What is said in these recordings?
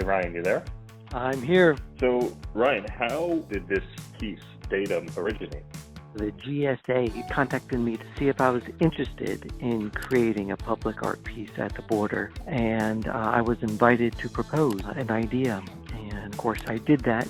Ryan, you there? I'm here. So, Ryan, how did this piece, Datum, originate? The GSA contacted me to see if I was interested in creating a public art piece at the border, and I was invited to propose an idea, and of course I did that.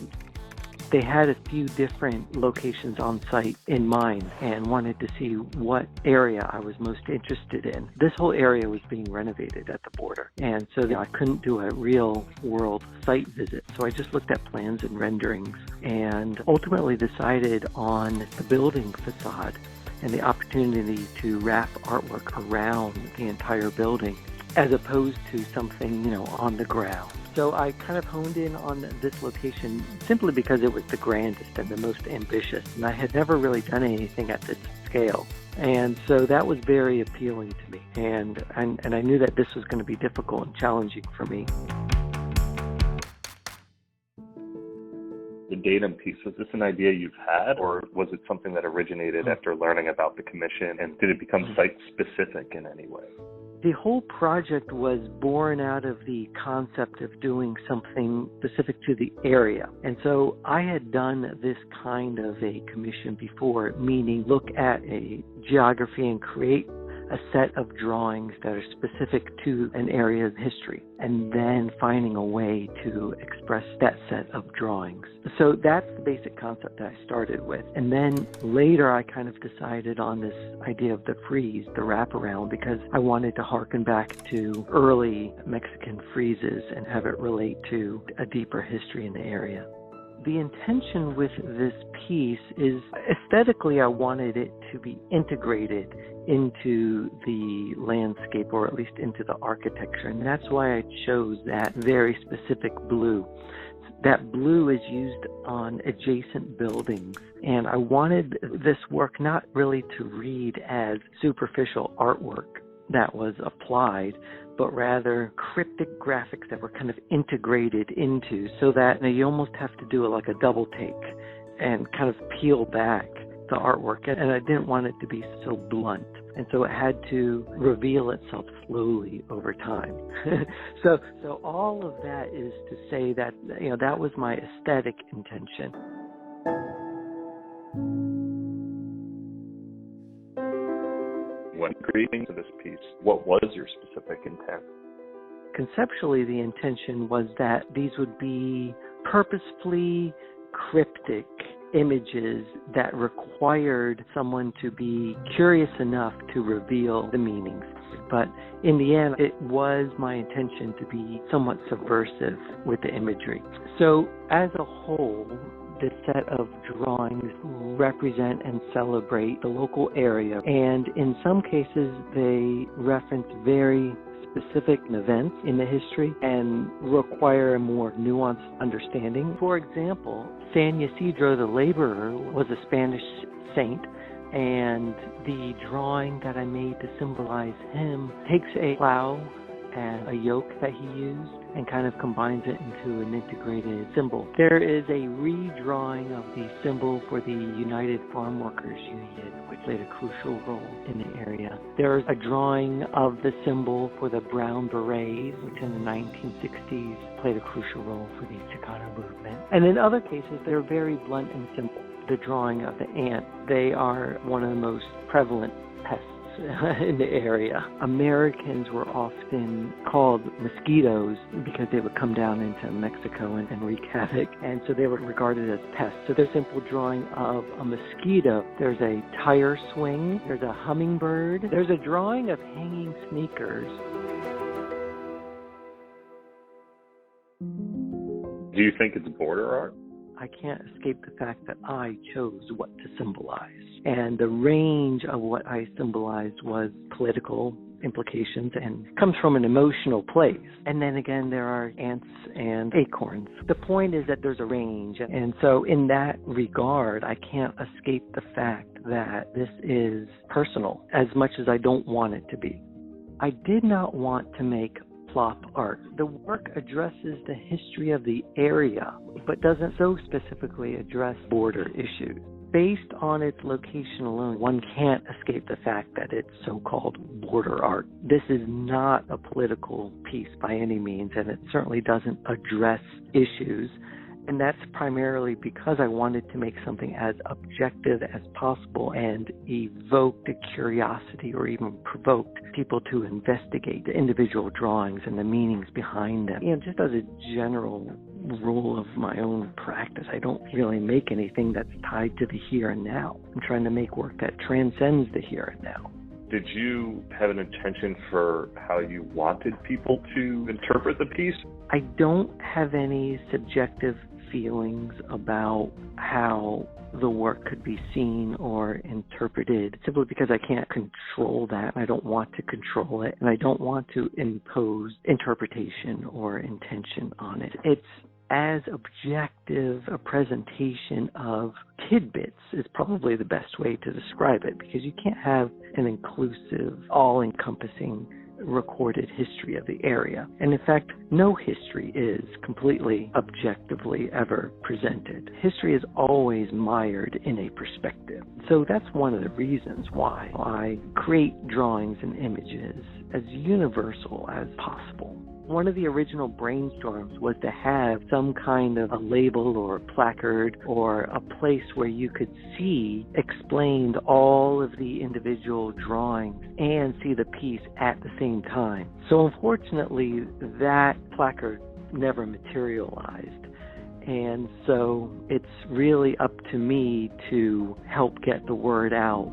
They had a few different locations on site in mind and wanted to see what area I was most interested in. This whole area was being renovated at the border, and so I couldn't do a real world site visit. So I just looked at plans and renderings and ultimately decided on the building facade and the opportunity to wrap artwork around the entire building as opposed to something, on the ground. So I kind of honed in on this location simply because it was the grandest and the most ambitious, and I had never really done anything at this scale. And so that was very appealing to me, and I knew that this was going to be difficult and challenging for me. The Datum piece, was this an idea you've had, or was it something that originated after learning about the commission, and did it become site-specific in any way? The whole project was born out of the concept of doing something specific to the area. And so I had done this kind of a commission before, meaning look at a geography and create a set of drawings that are specific to an area of history, and then finding a way to express that set of drawings. So that's the basic concept that I started with. And then later I kind of decided on this idea of the frieze, the wraparound, because I wanted to harken back to early Mexican friezes and have it relate to a deeper history in the area. The intention with this piece is aesthetically I wanted it to be integrated into the landscape, or at least into the architecture, and that's why I chose that very specific blue. That blue is used on adjacent buildings, and I wanted this work not really to read as superficial artwork that was applied, but rather cryptic graphics that were kind of integrated into, so that you almost have to do like a double take and kind of peel back the artwork, and I didn't want it to be so blunt, and so it had to reveal itself slowly over time. So all of that is to say that that was my aesthetic intention. When creating this piece, what was your specific intent? Conceptually, the intention was that these would be purposefully cryptic images that required someone to be curious enough to reveal the meanings. But in the end, it was my intention to be somewhat subversive with the imagery. So as a whole, this set of drawings represent and celebrate the local area, and in some cases they reference very specific events in the history and require a more nuanced understanding. For example, San Ysidro the laborer was a Spanish saint, and the drawing that I made to symbolize him takes a plow and a yoke that he used and kind of combines it into an integrated symbol. There is a redrawing of the symbol for the United Farm Workers Union, which played a crucial role in the area. There's a drawing of the symbol for the Brown Berets, which in the 1960s played a crucial role for the Chicano movement. And in other cases, they're very blunt and simple. The drawing of the ant, they are one of the most prevalent pests in the area. Americans were often called mosquitoes because they would come down into Mexico and wreak havoc, and so they were regarded as pests. So there's a simple drawing of a mosquito. There's a tire swing. There's a hummingbird. There's a drawing of hanging sneakers. Do you think it's border art? I can't escape the fact that I chose what to symbolize. And the range of what I symbolized was political implications and comes from an emotional place. And then again, there are ants and acorns. The point is that there's a range. And so in that regard, I can't escape the fact that this is personal as much as I don't want it to be. I did not want to make plop art. The work addresses the history of the area, but doesn't so specifically address border issues. Based on its location alone, one can't escape the fact that it's so-called border art. This is not a political piece by any means, and it certainly doesn't address issues. And that's primarily because I wanted to make something as objective as possible and evoke the curiosity or even provoked people to investigate the individual drawings and the meanings behind them. Just as a general rule of my own practice, I don't really make anything that's tied to the here and now. I'm trying to make work that transcends the here and now. Did you have an intention for how you wanted people to interpret the piece? I don't have any subjective feelings about how the work could be seen or interpreted, simply because I can't control that. I don't want to control it, and I don't want to impose interpretation or intention on it. It's as objective a presentation of tidbits is probably the best way to describe it, because you can't have an inclusive, all-encompassing recorded history of the area. And in fact, no history is completely objectively ever presented. History is always mired in a perspective. So that's one of the reasons why I create drawings and images as universal as possible. One of the original brainstorms was to have some kind of a label or a placard or a place where you could see explained all of the individual drawings and see the piece at the same time. So unfortunately, that placard never materialized. And so it's really up to me to help get the word out.